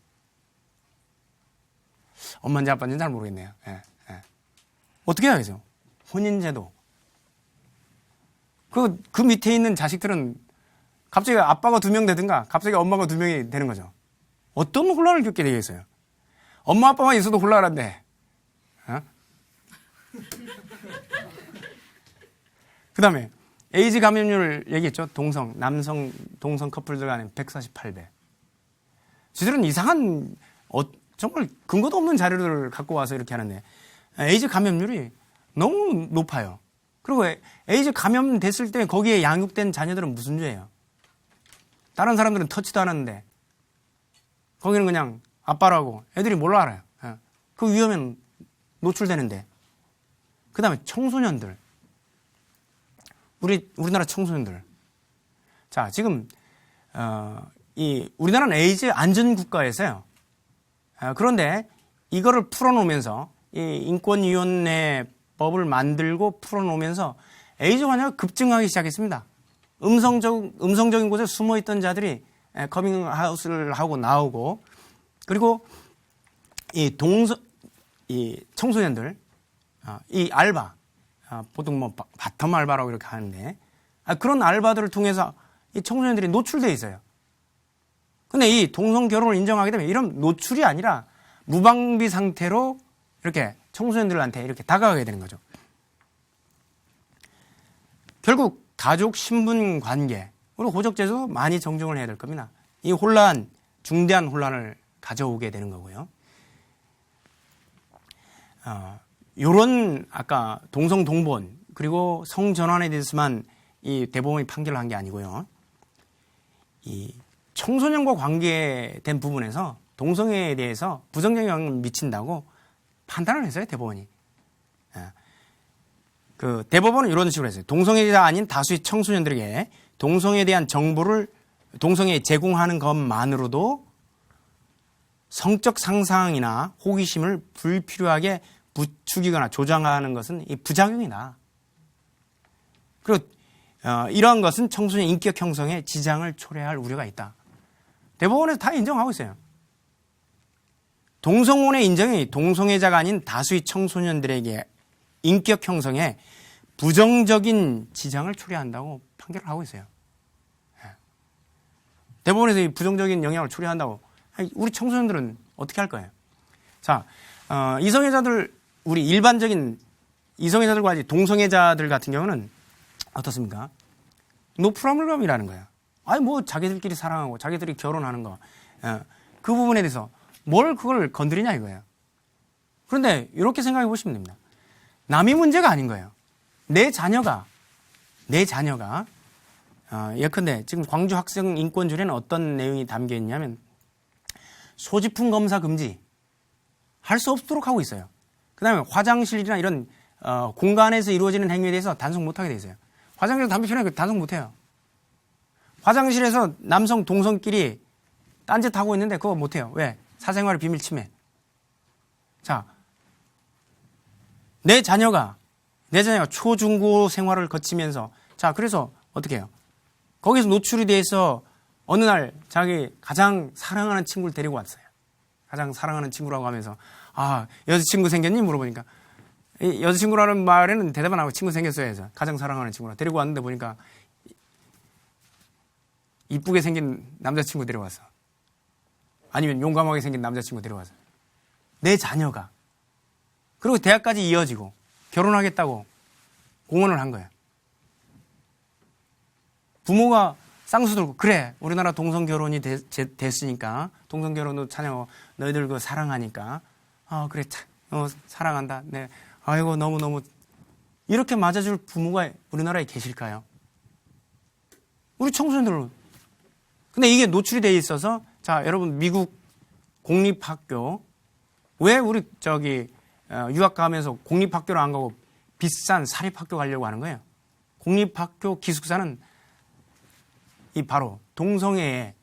엄마인지 아빠인지는 잘 모르겠네요. 예, 예. 어떻게 해야죠? 혼인제도. 그 밑에 있는 자식들은 갑자기 아빠가 2명 되든가 갑자기 엄마가 2명이 되는 거죠. 어떤 혼란을 겪게 되겠어요? 엄마 아빠만 있어도 혼란한데. 어? 그 다음에 에이즈 감염률 얘기했죠. 남성 동성 커플들 간에 148배. 저들은 이상한 정말 근거도 없는 자료를 갖고 와서 이렇게 하는데 에이즈 감염률이 너무 높아요. 그리고 에이즈 감염됐을 때 거기에 양육된 자녀들은 무슨 죄예요? 다른 사람들은 터치도 안 하는데 거기는 그냥 아빠라고 애들이 몰라 알아요. 그 위험엔 노출되는데. 그 다음에 청소년들. 우리나라 청소년들. 자, 지금 우리나라는 에이즈 안전국가에서요. 그런데 이거를 풀어놓으면서 이 인권위원회 법을 만들고 풀어놓으면서 에이즈 환자가 급증하기 시작했습니다. 음성적인 곳에 숨어있던 자들이 커밍아웃을 하고 나오고, 그리고 이 청소년들, 이 알바, 보통 뭐 바텀 알바라고 이렇게 하는데, 그런 알바들을 통해서 이 청소년들이 노출되어 있어요. 근데 이 동성 결혼을 인정하게 되면 이런 노출이 아니라 무방비 상태로 이렇게 청소년들한테 이렇게 다가가게 되는 거죠. 결국 가족 신분 관계, 그리고 호적제도 많이 정정을 해야 될 겁니다. 이 혼란, 중대한 혼란을 가져오게 되는 거고요. 요런 아까 동성 동본 그리고 성전환에 대해서만 이 대법원이 판결을 한 게 아니고요. 이 청소년과 관계된 부분에서 동성애에 대해서 부정적 영향을 미친다고 판단을 했어요, 대법원이. 그 대법원은 이런 식으로 했어요. 동성애자가 아닌 다수의 청소년들에게 동성애에 대한 정보를 동성애에 제공하는 것만으로도 성적 상상이나 호기심을 불필요하게 부추기거나 조장하는 것은 이 부작용이다. 그리고 이러한 것은 청소년 인격 형성에 지장을 초래할 우려가 있다. 대법원에서 다 인정하고 있어요. 동성혼의 인정이 동성애자가 아닌 다수의 청소년들에게 인격 형성에 부정적인 지장을 초래한다고 판결을 하고 있어요. 대법원에서 이 부정적인 영향을 초래한다고 우리 청소년들은 어떻게 할 거예요? 자, 이성애자들, 우리 일반적인 이성애자들과 동성애자들 같은 경우는 어떻습니까? 노프라블럼이라는 거예요. 아니 뭐 자기들끼리 사랑하고 자기들이 결혼하는 거, 그 부분에 대해서 뭘 그걸 건드리냐 이거예요. 그런데 이렇게 생각해 보시면 됩니다. 남이 문제가 아닌 거예요. 내 자녀가 예컨대 지금 광주 학생 인권조례는 어떤 내용이 담겨 있냐면 소지품 검사 금지 할 수 없도록 하고 있어요. 그 다음에 화장실이나 이런 공간에서 이루어지는 행위에 대해서 단속 못하게 돼 있어요. 화장실에서 담배 피우는 거 단속 못해요. 화장실에서 남성 동성끼리 딴짓하고 있는데 그거 못해요. 왜? 사생활 비밀 침해. 자, 내 자녀가 초중고 생활을 거치면서 자, 그래서 어떻게 해요? 거기서 노출이 돼서 어느 날 자기 가장 사랑하는 친구를 데리고 왔어요. 가장 사랑하는 친구라고 하면서 여자친구 생겼니? 물어보니까 이 여자친구라는 말에는 대답 안 하고 친구 생겼어요 해서 가장 사랑하는 친구라 데리고 왔는데 보니까 이쁘게 생긴 남자친구 데려왔어. 아니면 용감하게 생긴 남자친구 데려왔어. 내 자녀가. 그리고 대학까지 이어지고 결혼하겠다고 공언을 한 거예요. 부모가 쌍수 들고 그래 우리나라 동성결혼이 됐으니까 동성결혼도 자녀 너희들 그 사랑하니까 그래 사랑한다. 네. 아이고 너무너무 이렇게 맞아줄 부모가 우리나라에 계실까요? 우리 청소년들. 근데 이게 노출이 돼 있어서 자 여러분 미국 공립학교 왜 우리 유학 가면서 공립학교를 안 가고 비싼 사립학교 가려고 하는 거예요? 공립학교 기숙사는 이 바로 동성애의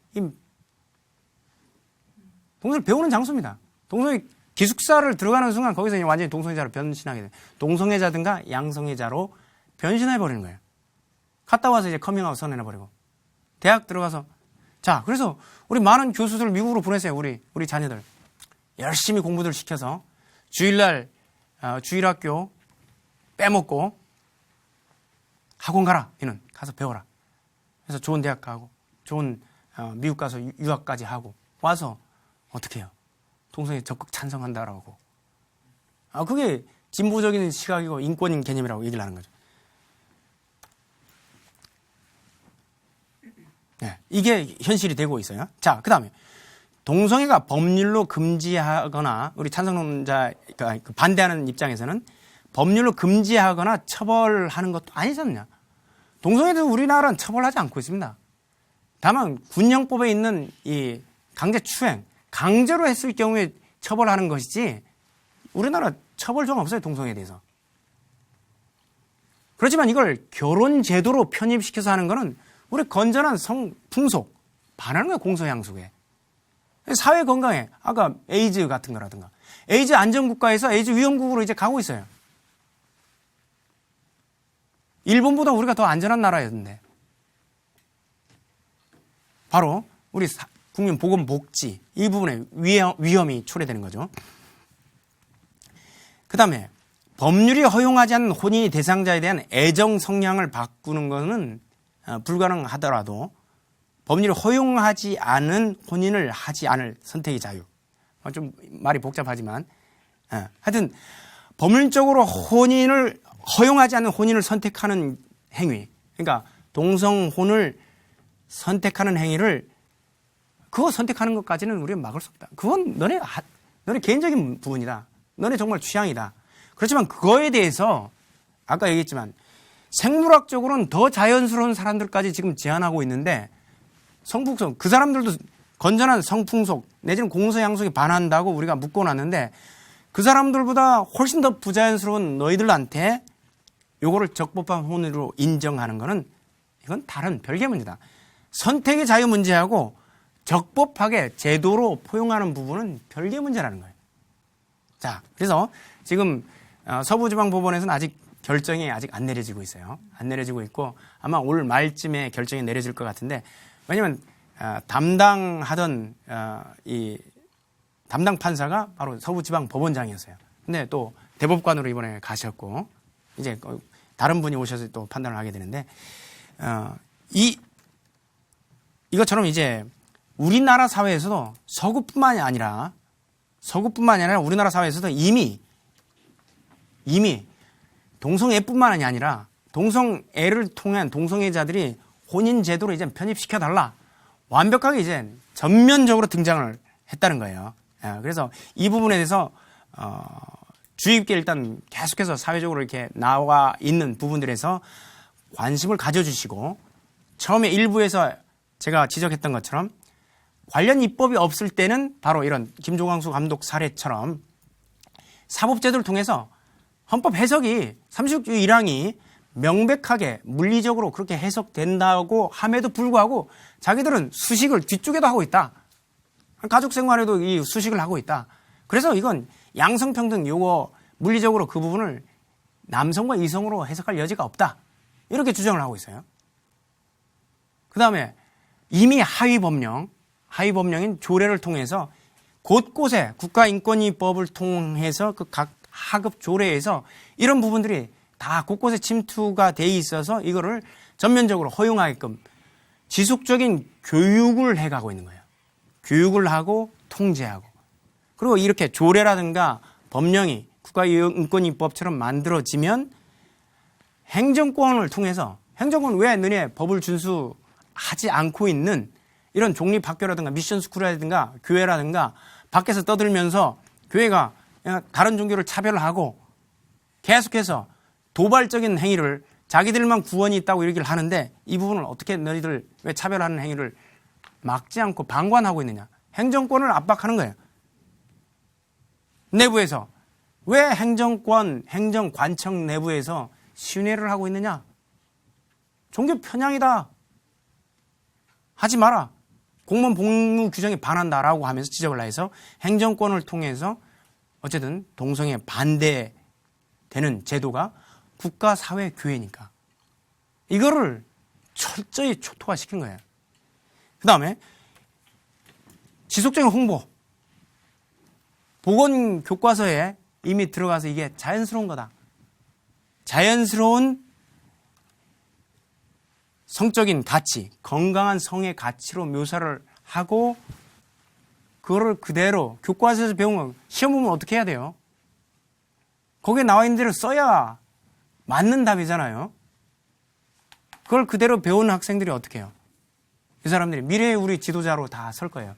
동성애를 배우는 장소입니다. 동성애 기숙사를 들어가는 순간 거기서 이제 완전히 동성애자로 변신하게 돼요. 동성애자든가 양성애자로 변신해버리는 거예요. 갔다 와서 이제 커밍아웃 선언해버리고. 대학 들어가서. 자, 그래서 우리 많은 교수들 미국으로 보내세요. 우리 자녀들. 열심히 공부들 시켜서 주일날, 주일학교 빼먹고 학원 가라. 이는 가서 배워라. 그래서 좋은 대학 가고, 좋은, 미국 가서 유학까지 하고, 와서 어떻게 해요? 동성애 적극 찬성한다라고. 그게 진보적인 시각이고 인권인 개념이라고 얘기를 하는 거죠. 네, 이게 현실이 되고 있어요. 자, 그 다음에 동성애가 법률로 금지하거나 우리 찬성론자 그러니까 반대하는 입장에서는 법률로 금지하거나 처벌하는 것도 아니잖냐. 동성애도 우리나라는 처벌하지 않고 있습니다. 다만 군형법에 있는 이 강제 추행, 강제로 했을 경우에 처벌하는 것이지 우리나라 처벌 조항 없어요. 동성애에 대해서. 그렇지만 이걸 결혼 제도로 편입시켜서 하는 거는 우리 건전한 풍속 반하는 거예요. 공소향수에. 사회 건강에 아까 에이즈 같은 거라든가 에이즈 안전국가에서 에이즈 위험국으로 이제 가고 있어요. 일본보다 우리가 더 안전한 나라였는데 바로 우리 국민보건복지 이 부분에 위험이 초래되는 거죠. 그 다음에 법률이 허용하지 않는 혼인이 대상자에 대한 애정 성향을 바꾸는 것은 불가능하더라도 법률이 허용하지 않은 혼인을 하지 않을 선택의 자유. 좀 말이 복잡하지만 하여튼 법률적으로 허용하지 않는 혼인을 선택하는 행위. 그러니까 동성혼을 선택하는 행위를 그거 선택하는 것까지는 우리가 막을 수 없다. 그건 너네 개인적인 부분이다. 너네 정말 취향이다. 그렇지만 그거에 대해서 아까 얘기했지만 생물학적으로는 더 자연스러운 사람들까지 지금 제한하고 있는데 성풍속 그 사람들도 건전한 성풍속 내지는 공소향속에 반한다고 우리가 묶어놨는데 그 사람들보다 훨씬 더 부자연스러운 너희들한테 요거를 적법한 혼으로 인정하는 거는 이건 다른 별개 문제다. 선택의 자유 문제하고 적법하게 제도로 포용하는 부분은 별개 문제라는 거예요. 자, 그래서 지금 서부지방법원에서는 아직 결정이 아직 안 내려지고 있어요. 안 내려지고 있고 아마 올 말쯤에 결정이 내려질 것 같은데 왜냐면 담당하던 이 담당 판사가 바로 서부지방법원장이었어요. 근데 또 대법관으로 이번에 가셨고 이제 다른 분이 오셔서 또 판단을 하게 되는데 이것처럼 이제 우리나라 사회에서도 서구뿐만이 아니라 우리나라 사회에서도 이미 동성애뿐만이 아니라 동성애를 통한 동성애자들이 혼인 제도로 이제 편입시켜달라. 완벽하게 이제 전면적으로 등장을 했다는 거예요. 그래서 이 부분에 대해서 주의 깊게 일단 계속해서 사회적으로 이렇게 나와 있는 부분들에서 관심을 가져주시고 처음에 일부에서 제가 지적했던 것처럼 관련 입법이 없을 때는 바로 이런 김조광수 감독 사례처럼 사법제도를 통해서 헌법 해석이 36조 1항이 명백하게 물리적으로 그렇게 해석된다고 함에도 불구하고 자기들은 수식을 뒤쪽에도 하고 있다. 가족 생활에도 이 수식을 하고 있다. 그래서 이건 양성평등 요거 물리적으로 그 부분을 남성과 이성으로 해석할 여지가 없다. 이렇게 주장을 하고 있어요. 그 다음에 이미 하위 법령인 조례를 통해서 곳곳에 국가인권위법을 통해서 그 각 하급 조례에서 이런 부분들이 다 곳곳에 침투가 돼 있어서 이거를 전면적으로 허용하게끔 지속적인 교육을 해가고 있는 거예요. 교육을 하고 통제하고 그리고 이렇게 조례라든가 법령이 국가인권위법처럼 만들어지면 행정권을 통해서 행정권 왜 너네 법을 준수하지 않고 있는 이런 종립학교라든가 미션스쿨이라든가 교회라든가 밖에서 떠들면서 교회가 다른 종교를 차별하고 계속해서 도발적인 행위를 자기들만 구원이 있다고 얘기를 하는데 이 부분을 어떻게 너희들 왜 차별하는 행위를 막지 않고 방관하고 있느냐. 행정권을 압박하는 거예요. 내부에서 왜 행정관청 내부에서 신뢰를 하고 있느냐. 종교 편향이다. 하지 마라. 공무원 복무 규정에 반한다라고 하면서 지적을 해서 행정권을 통해서 어쨌든 동성애에 반대되는 제도가 국가, 사회, 교회니까 이거를 철저히 초토화시킨 거예요. 그 다음에 지속적인 홍보. 보건 교과서에 이미 들어가서 이게 자연스러운 거다. 자연스러운 성적인 가치, 건강한 성의 가치로 묘사를 하고 그거를 그대로 교과서에서 배우면 시험 보면 어떻게 해야 돼요? 거기에 나와 있는 대로 써야 맞는 답이잖아요. 그걸 그대로 배우는 학생들이 어떻게 해요? 이 사람들이 미래의 우리 지도자로 다 설 거예요.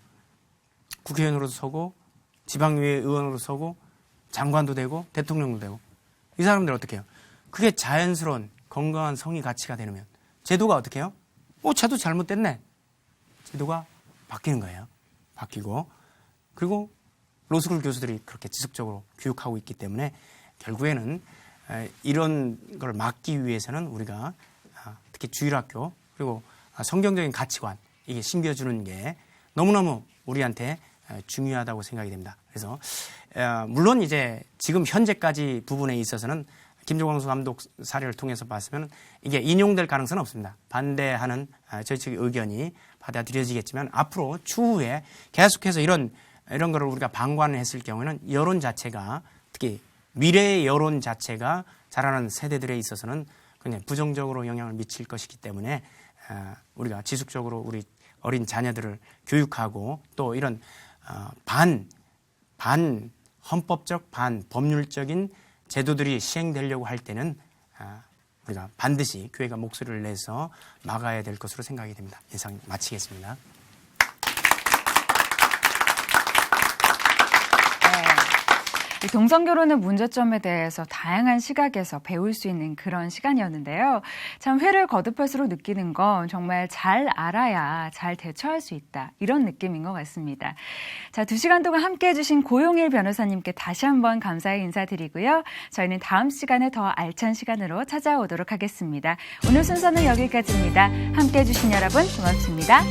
국회의원으로도 서고 지방의회 의원으로 서고 장관도 되고 대통령도 되고 이 사람들 어떻게 해요? 그게 자연스러운 건강한 성의 가치가 되면 제도가 어떻게 해요? 제도 잘못됐네. 제도가 바뀌는 거예요. 바뀌고 그리고 로스쿨 교수들이 그렇게 지속적으로 교육하고 있기 때문에 결국에는 이런 걸 막기 위해서는 우리가 특히 주일학교 그리고 성경적인 가치관 이게 심겨주는 게 너무너무 우리한테 중요하다고 생각이 됩니다. 그래서 물론 이제 지금 현재까지 부분에 있어서는 김조광수 감독 사례를 통해서 봤으면 이게 인용될 가능성은 없습니다. 반대하는 저희 측의 의견이 받아들여지겠지만 앞으로 추후에 계속해서 이런 거를 우리가 방관을 했을 경우에는 여론 자체가 특히 미래의 여론 자체가 자라는 세대들에 있어서는 굉장히 부정적으로 영향을 미칠 것이기 때문에 우리가 지속적으로 우리 어린 자녀들을 교육하고 또 이런 반 헌법적, 반 법률적인 제도들이 시행되려고 할 때는 우리가 반드시 교회가 목소리를 내서 막아야 될 것으로 생각이 됩니다. 이상 마치겠습니다. 동성결혼의 문제점에 대해서 다양한 시각에서 배울 수 있는 그런 시간이었는데요. 참 회를 거듭할수록 느끼는 건 정말 잘 알아야 잘 대처할 수 있다. 이런 느낌인 것 같습니다. 자, 2시간 동안 함께해 주신 고용일 변호사님께 다시 한번 감사의 인사드리고요. 저희는 다음 시간에 더 알찬 시간으로 찾아오도록 하겠습니다. 오늘 순서는 여기까지입니다. 함께해 주신 여러분 고맙습니다.